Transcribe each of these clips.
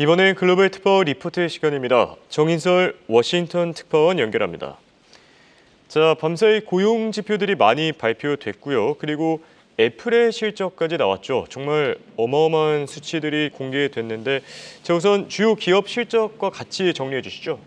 이번엔 글로벌 특파원 리포트의 시간입니다. 정인설 워싱턴 특파원 연결합니다. 자, 밤사이 고용 지표들이 많이 발표됐고요. 그리고 애플의 실적까지 나왔죠. 정말 어마어마한 수치들이 공개됐는데, 자, 우선 주요 기업 실적과 같이 정리해 주시죠.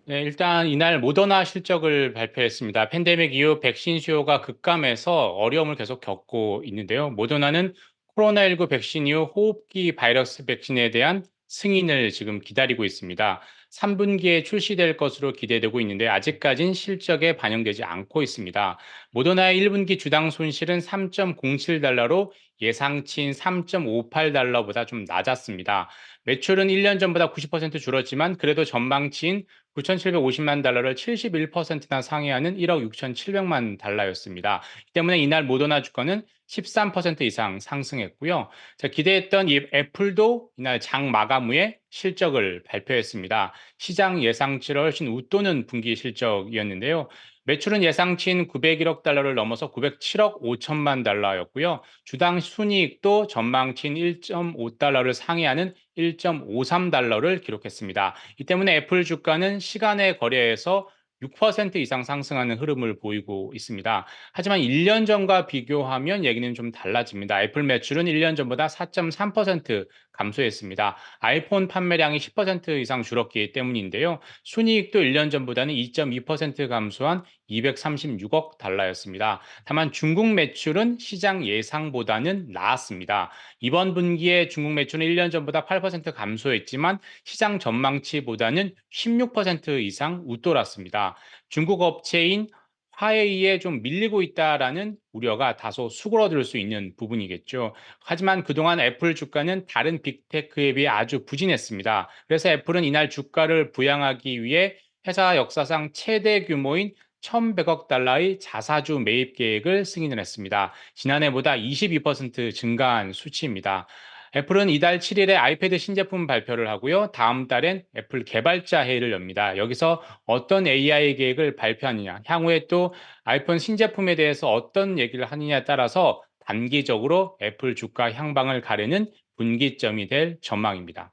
네, 일단 이날 모더나 실적을 발표했습니다. 팬데믹 이후 백신 수요가 급감해서 어려움을 계속 겪고 있는데요. 모더나는 코로나19 백신 이후 호흡기 바이러스 백신에 대한 승인을 지금 기다리고 있습니다. 3분기에 출시될 것으로 기대되고 있는데 아직까진 실적에 반영되지 않고 있습니다. 모더나의 1분기 주당 손실은 3.07달러로 예상치인 3.58달러보다 좀 낮았습니다. 매출은 1년 전보다 90% 줄었지만 그래도 전망치인 9,750만 달러를 71%나 상회하는 1억 6,700만 달러였습니다. 이 때문에 이날 모더나 주가는 13% 이상 상승했고요. 자, 기대했던 이 애플도 이날 장 마감 후에 실적을 발표했습니다. 시장 예상치를 훨씬 웃도는 분기 실적이었는데요. 매출은 예상치인 901억 달러를 넘어서 907억 5천만 달러였고요. 주당 순이익도 전망치인 1.5달러를 상회하는 1.53달러를 기록했습니다. 이 때문에 애플 주가는 시간의 거래에서 6% 이상 상승하는 흐름을 보이고 있습니다. 하지만 1년 전과 비교하면 얘기는 좀 달라집니다. 애플 매출은 1년 전보다 4.3% 감소했습니다. 아이폰 판매량이 10% 이상 줄었기 때문인데요. 순이익도 1년 전보다는 2.2% 감소한 236억 달러였습니다. 다만 중국 매출은 시장 예상보다는 나았습니다. 이번 분기에 중국 매출은 1년 전보다 8% 감소했지만 시장 전망치보다는 16% 이상 웃돌았습니다. 중국 업체인 화웨이에 좀 밀리고 있다라는 우려가 다소 수그러들 수 있는 부분이겠죠. 하지만 그동안 애플 주가는 다른 빅테크에 비해 아주 부진했습니다. 그래서 애플은 이날 주가를 부양하기 위해 회사 역사상 최대 규모인 1,100억 달러의 자사주 매입 계획을 승인을 했습니다. 지난해보다 22% 증가한 수치입니다. 애플은 이달 7일에 아이패드 신제품 발표를 하고요. 다음 달엔 애플 개발자 회의를 엽니다. 여기서 어떤 AI 계획을 발표하느냐, 향후에 또 아이폰 신제품에 대해서 어떤 얘기를 하느냐에 따라서 단기적으로 애플 주가 향방을 가르는 분기점이 될 전망입니다.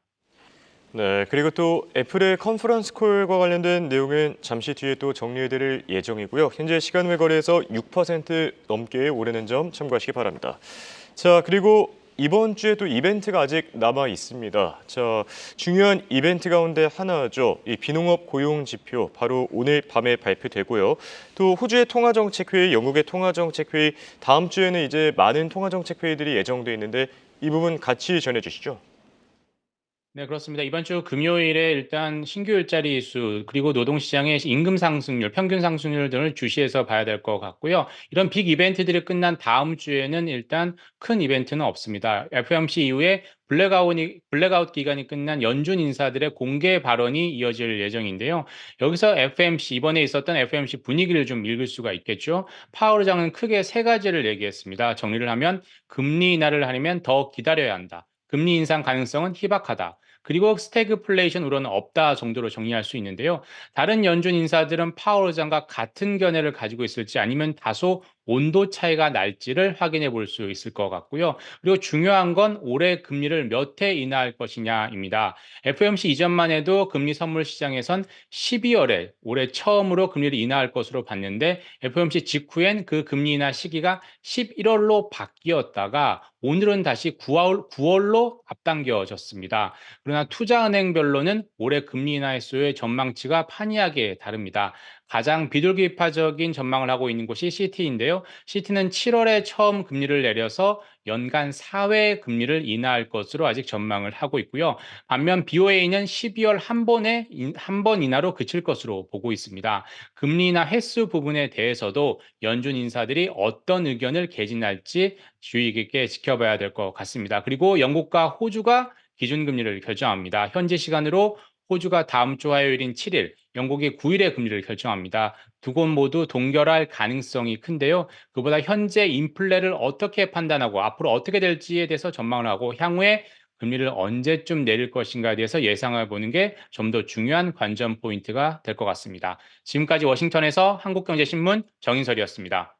네, 그리고 또 애플의 컨퍼런스 콜과 관련된 내용은 잠시 뒤에 또 정리해드릴 예정이고요. 현재 시간 외 거래에서 6% 넘게 오르는 점 참고하시기 바랍니다. 자, 그리고 이번 주에 또 이벤트가 아직 남아 있습니다. 자, 중요한 이벤트 가운데 하나죠. 이 비농업 고용 지표 바로 오늘 밤에 발표되고요. 또 호주의 통화정책회의, 영국의 통화정책회의, 다음 주에는 이제 많은 통화정책회의들이 예정돼 있는데 이 부분 같이 전해주시죠. 네, 그렇습니다. 이번 주 금요일에 일단 신규 일자리 수, 그리고 노동시장의 임금 상승률, 평균 상승률 등을 주시해서 봐야 될 것 같고요. 이런 빅 이벤트들이 끝난 다음 주에는 일단 큰 이벤트는 없습니다. FOMC 이후에 블랙아웃 기간이 끝난 연준 인사들의 공개 발언이 이어질 예정인데요. 여기서 이번에 있었던 FOMC 분위기를 좀 읽을 수가 있겠죠. 파월 의장은 크게 세 가지를 얘기했습니다. 정리를 하면 금리 인하를 하려면 더 기다려야 한다. 금리 인상 가능성은 희박하다. 그리고 스태그플레이션 우려는 없다 정도로 정리할 수 있는데요. 다른 연준 인사들은 파월 의장과 같은 견해를 가지고 있을지 아니면 다소 온도 차이가 날지를 확인해 볼 수 있을 것 같고요. 그리고 중요한 건 올해 금리를 몇 회 인하할 것이냐입니다. FOMC 이전만 해도 금리 선물 시장에선 12월에 올해 처음으로 금리를 인하할 것으로 봤는데 FOMC 직후엔 그 금리 인하 시기가 11월로 바뀌었다가 오늘은 다시 9월로 앞당겨졌습니다. 그러나 투자은행별로는 올해 금리 인하 횟수의 전망치가 판이하게 다릅니다. 가장 비둘기파적인 전망을 하고 있는 곳이 시티인데요. 시티는 7월에 처음 금리를 내려서 연간 4회 금리를 인하할 것으로 아직 전망을 하고 있고요. 반면 BOA는 12월 한 번 인하로 그칠 것으로 보고 있습니다. 금리 인하 횟수 부분에 대해서도 연준 인사들이 어떤 의견을 개진할지 주의 깊게 지켜봐야 될 것 같습니다. 그리고 영국과 호주가 기준금리를 결정합니다. 현재 시간으로 호주가 다음 주 화요일인 7일, 영국이 9일에 금리를 결정합니다. 두 곳 모두 동결할 가능성이 큰데요. 그보다 현재 인플레를 어떻게 판단하고 앞으로 어떻게 될지에 대해서 전망을 하고 향후에 금리를 언제쯤 내릴 것인가에 대해서 예상해 보는 게 좀 더 중요한 관전 포인트가 될 것 같습니다. 지금까지 워싱턴에서 한국경제신문 정인설이었습니다.